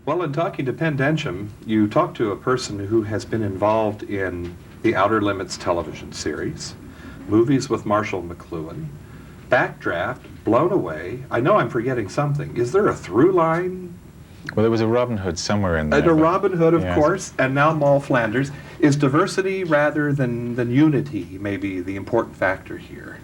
Well, in talking to Pen Densham, you talked to a person who has been involved in the Outer Limits television series, movies with Marshall McLuhan, Backdraft, Blown Away. I know I'm forgetting something. Is there a through line? Well, there was a Robin Hood somewhere in there. A Robin Hood, of yes. course, and now MOLL FLANDERS. Is diversity rather than unity maybe the important factor here?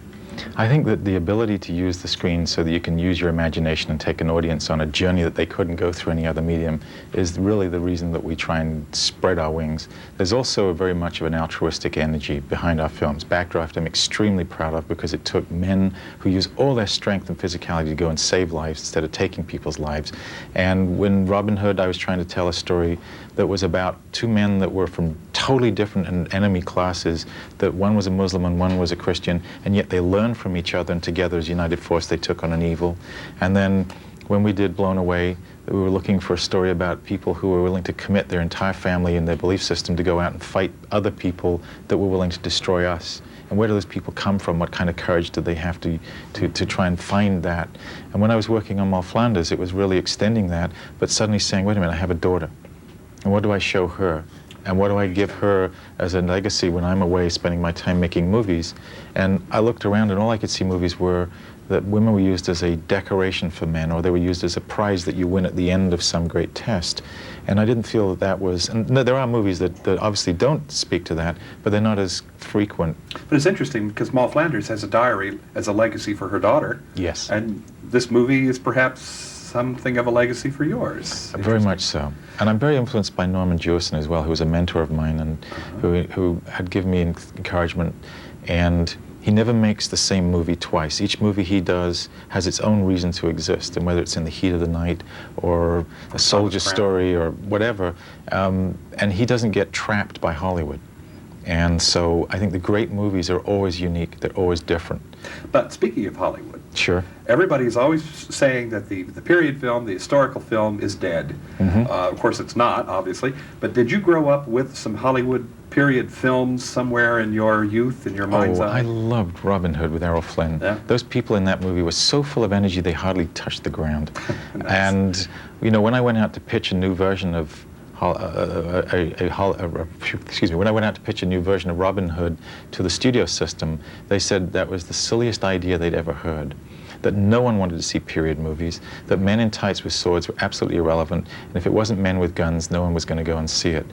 I think that the ability to use the screen so that you can use your imagination and take an audience on a journey that they couldn't go through any other medium is really the reason that we try and spread our wings. There's also very much of an altruistic energy behind our films. Backdraft I'm extremely proud of because it took men who use all their strength and physicality to go and save lives instead of taking people's lives. And when Robin Hood, I was trying to tell a story that was about two men that were from totally different and enemy classes, that one was a Muslim and one was a Christian, and yet they learned from each other, and together as a united force they took on an evil. And then when we did Blown Away, we were looking for a story about people who were willing to commit their entire family and their belief system to go out and fight other people that were willing to destroy us. And where do those people come from? What kind of courage did they have to try and find that? And when I was working on MOLL FLANDERS, it was really extending that, but suddenly saying, wait a minute, I have a daughter. And what do I show her? And what do I give her as a legacy when I'm away spending my time making movies? And I looked around and all I could see movies were that women were used as a decoration for men, or they were used as a prize that you win at the end of some great test. And I didn't feel that that was, and there are movies that obviously don't speak to that, but they're not as frequent. But it's interesting because MOLL FLANDERS has a diary as a legacy for her daughter. Yes. And this movie is perhaps something of a legacy for yours. Very much so. And I'm very influenced by Norman Jewison as well, who was a mentor of mine and who had given me encouragement. And he never makes the same movie twice. Each movie he does has its own reason to exist, and whether it's In the Heat of the Night or A Soldier Story or whatever, and he doesn't get trapped by Hollywood. And so I think the great movies are always unique, they're always different. But speaking of Hollywood, sure. Everybody's always saying that the period film, the historical film, is dead. Mm-hmm. Of course it's not, obviously, but did you grow up with some Hollywood period films somewhere in your youth, in your mind's eye? I loved Robin Hood with Errol Flynn. Yeah. Those people in that movie were so full of energy they hardly touched the ground. Nice. And, you know, when I went out to pitch a new version of when I went out to pitch a new version of Robin Hood to the studio system, they said that was the silliest idea they'd ever heard. That no one wanted to see period movies, that men in tights with swords were absolutely irrelevant, and if it wasn't men with guns, no one was going to go and see it.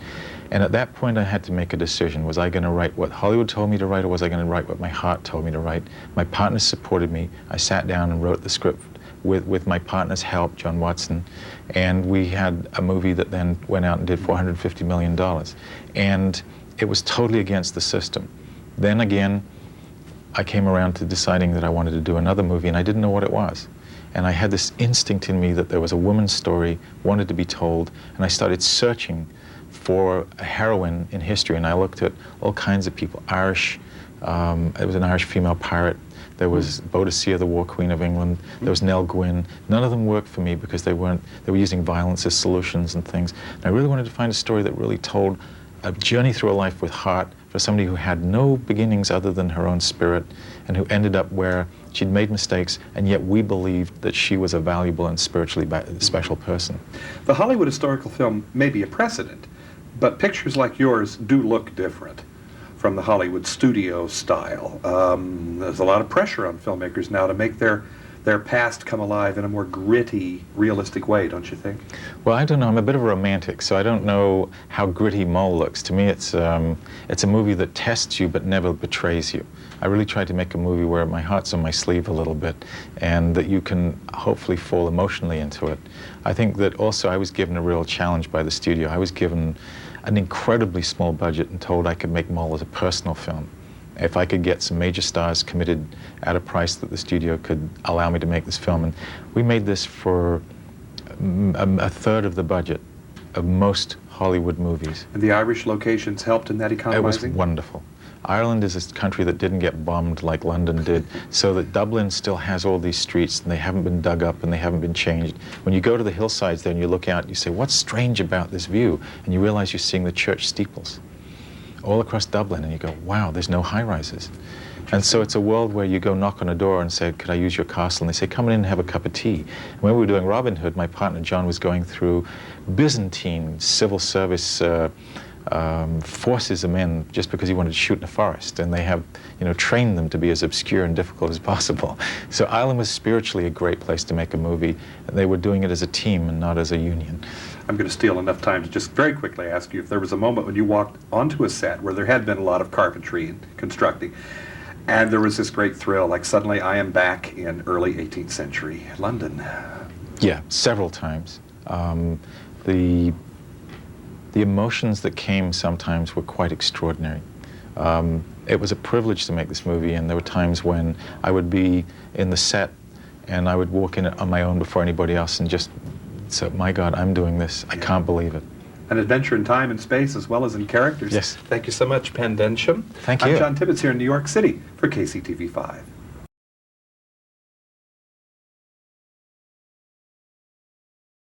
And at that point I had to make a decision. Was I going to write what Hollywood told me to write, or was I going to write what my heart told me to write? My partners supported me. I sat down and wrote the script with my partner's help, John Watson, and we had a movie that then went out and did $450 million. And it was totally against the system. Then again, I came around to deciding that I wanted to do another movie, and I didn't know what it was. And I had this instinct in me that there was a woman's story, wanted to be told, and I started searching for a heroine in history, and I looked at all kinds of people. Irish, it was an Irish female pirate. There was Boadicea, the War Queen of England. There was Nell Gwynn. None of them worked for me because they were using violence as solutions and things. And I really wanted to find a story that really told a journey through a life with heart for somebody who had no beginnings other than her own spirit, and who ended up where she'd made mistakes, and yet we believed that she was a valuable and spiritually special person. The Hollywood historical film may be a precedent, but pictures like yours do look different from the Hollywood studio style. There's a lot of pressure on filmmakers now to make their past come alive in a more gritty, realistic way, don't you think? Well, I don't know. I'm a bit of a romantic, so I don't know how gritty MOLL looks. To me, it's a movie that tests you but never betrays you. I really tried to make a movie where my heart's on my sleeve a little bit, and that you can hopefully fall emotionally into it. I think that also I was given a real challenge by the studio. I was given an incredibly small budget and told I could make MOLL as a personal film. If I could get some major stars committed at a price that the studio could allow me to make this film. And we made this for a third of the budget of most Hollywood movies. And the Irish locations helped in that economizing? It was wonderful. Ireland is a country that didn't get bombed like London did, so that Dublin still has all these streets, and they haven't been dug up and they haven't been changed. When you go to the hillsides there and you look out, you say, what's strange about this view? And you realize you're seeing the church steeples all across Dublin, and you go, wow, there's no high-rises. And so it's a world where you go knock on a door and say, could I use your castle? And they say, come in and have a cup of tea. And when we were doing Robin Hood, my partner John was going through Byzantine civil service forces of men just because he wanted to shoot in a forest. And they have, trained them to be as obscure and difficult as possible. So Ireland was spiritually a great place to make a movie. They were doing it as a team and not as a union. I'm going to steal enough time to just very quickly ask you if there was a moment when you walked onto a set where there had been a lot of carpentry and constructing, and there was this great thrill, like suddenly I am back in early 18th century London. Yeah, several times. The emotions that came sometimes were quite extraordinary. It was a privilege to make this movie, and there were times when I would be in the set and I would walk in on my own before anybody else and just say, my God, I'm doing this. I can't believe it. An adventure in time and space as well as in characters. Yes. Thank you so much, Pen Densham. Thank you. I'm John Tibbetts here in New York City for KCTV5.